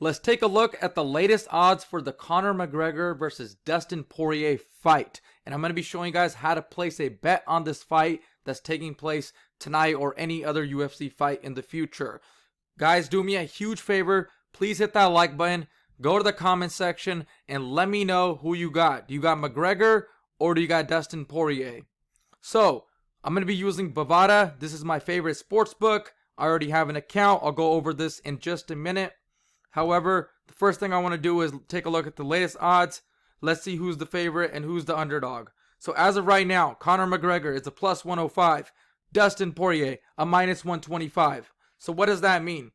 let's take a look at the latest odds for the Conor McGregor versus Dustin Poirier fight. And I'm going to be showing you guys how to place a bet on this fight that's taking place tonight or any other UFC fight in the future. Guys, do me a huge favor. Please hit that like button. Go to the comment section and let me know who you got. Do you got McGregor or do you got Dustin Poirier? So, I'm going to be using Bovada. This is my favorite sports book. I already have an account. I'll go over this in just a minute. However, the first thing I want to do is take a look at the latest odds. Let's see who's the favorite and who's the underdog. So as of right now, Conor McGregor is a plus 105. Dustin Poirier, a minus 125. So what does that mean?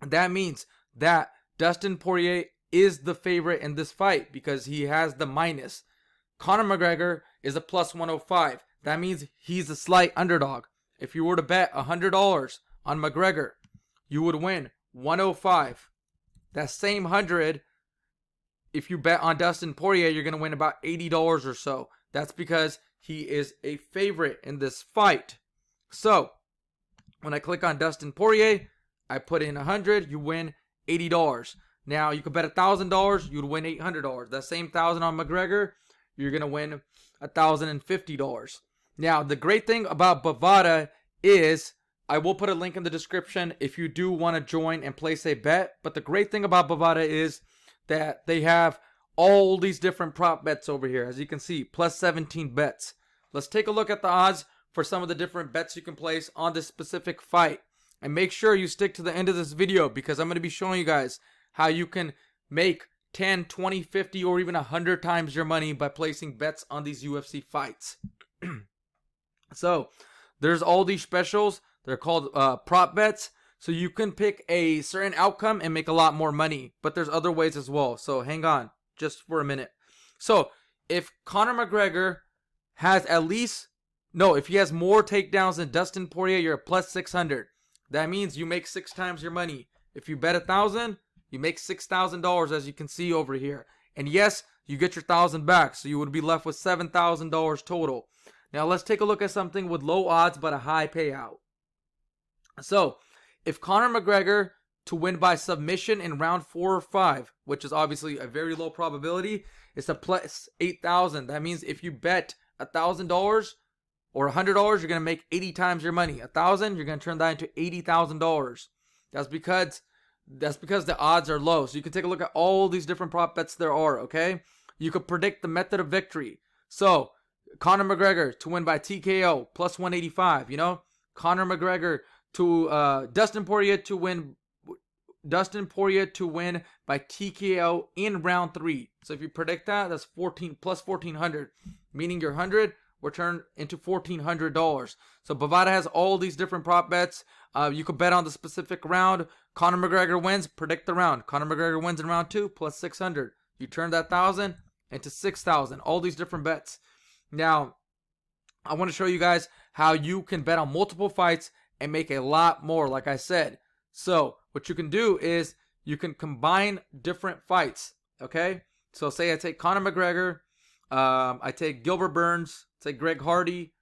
That means that Dustin Poirier is the favorite in this fight because he has the minus. Conor McGregor is a plus 105. That means he's a slight underdog. If you were to bet $100 on McGregor, you would win 105. That same 100, if you bet on Dustin Poirier, you're going to win about $80 or so. That's because he is a favorite in this fight. So, when I click on Dustin Poirier, I put in 100, you win $80. Now, you could bet $1,000, you'd win $800. That same 1,000 on McGregor, you're going to win $1,050. Now, the great thing about Bovada is, I will put a link in the description if you do want to join and place a bet. But the great thing about Bovada is that they have all these different prop bets over here. As you can see, plus 17 bets. Let's take a look at the odds for some of the different bets you can place on this specific fight. And make sure you stick to the end of this video because I'm going to be showing you guys how you can make 10, 20, 50, or even 100 times your money by placing bets on these UFC fights. So, there's all these specials. They're called prop bets. So you can pick a certain outcome and make a lot more money. But there's other ways as well. So hang on just for a minute. So, if Conor McGregor has if he has more takedowns than Dustin Poirier, you're a plus 600. That means you make 6 times your money. If you bet 1,000, you make $6,000 as you can see over here. And yes, you get your 1,000 back. So you would be left with $7,000 total. Now let's take a look at something with low odds but a high payout. So, if Conor McGregor to win by submission in round 4 or 5, which is obviously a very low probability, it's a plus 8,000. That means if you bet $1,000 or $100, you're going to make 80 times your money. 1,000, you're going to turn that into $80,000. That's because the odds are low. So you can take a look at all these different prop bets there are, okay? You could predict the method of victory. So, Conor McGregor to win by TKO, plus 185, Conor McGregor to Dustin Poirier to win by TKO in round 3. So if you predict that, that's plus 1,400, meaning your 100 will turn into $1,400. So Bovada has all these different prop bets. You could bet on the specific round. Conor McGregor wins, predict the round. Conor McGregor wins in round 2, plus 600. You turn that 1,000 into 6,000. All these different bets. Now, I want to show you guys how you can bet on multiple fights and make a lot more, like I said. So, what you can do is you can combine different fights, okay? So, say I take Conor McGregor, I take Gilbert Burns, take Greg Hardy.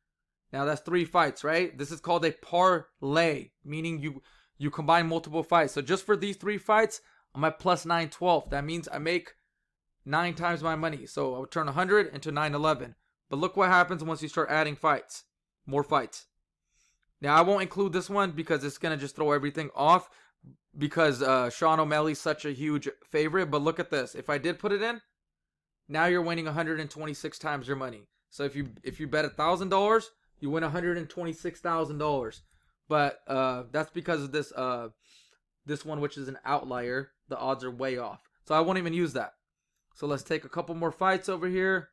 Now, that's 3 fights, right? This is called a parlay, meaning you combine multiple fights. So, just for these 3 fights, I'm at plus 912. That means I make 9 times my money. So, I would turn 100 into 911. But look what happens once you start adding fights. More fights. Now, I won't include this one because it's going to just throw everything off because Sean O'Malley's such a huge favorite. But look at this. If I did put it in, now you're winning 126 times your money. So if you bet $1,000, you win $126,000. But that's because of this one, which is an outlier. The odds are way off. So I won't even use that. So let's take a couple more fights over here.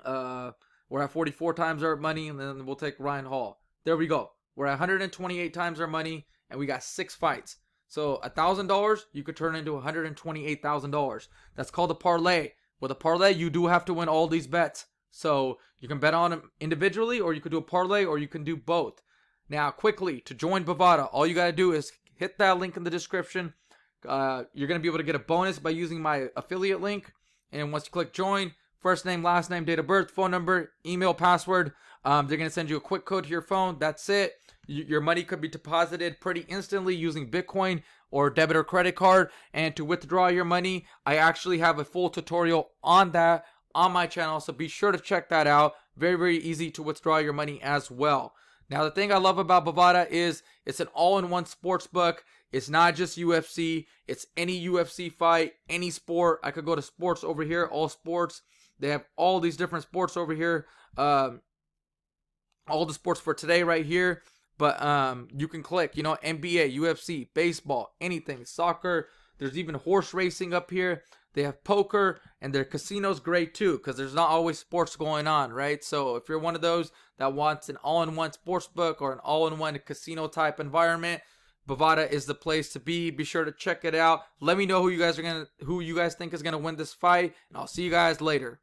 We're at 44 times our money, and then we'll take Ryan Hall. There we go. We're at 128 times our money, and we got 6 fights. So $1,000, you could turn into $128,000. That's called a parlay. With a parlay, you do have to win all these bets. So you can bet on them individually, or you could do a parlay, or you can do both. Now, quickly, to join Bovada, all you got to do is hit that link in the description. You're going to be able to get a bonus by using my affiliate link. And once you click join, first name, last name, date of birth, phone number, email, password. They're going to send you a quick code to your phone. That's it. Your money could be deposited pretty instantly using Bitcoin or debit or credit card. And to withdraw your money, I actually have a full tutorial on that on my channel, so be sure to check that out. Very, very easy to withdraw your money as well. Now, the thing I love about Bovada is it's an all-in-one sports book. It's not just UFC. It's any UFC fight, any sport. I could go to sports over here, all sports. They have all these different sports over here. All the sports for today right here. But you can click, NBA, UFC, baseball, anything, soccer. There's even horse racing up here. They have poker, and their casino's great too, because there's not always sports going on, right? So if you're one of those that wants an all-in-one sports book or an all-in-one casino type environment, Bovada is the place to be. Be sure to check it out. Let me know who you guys think is gonna win this fight, and I'll see you guys later.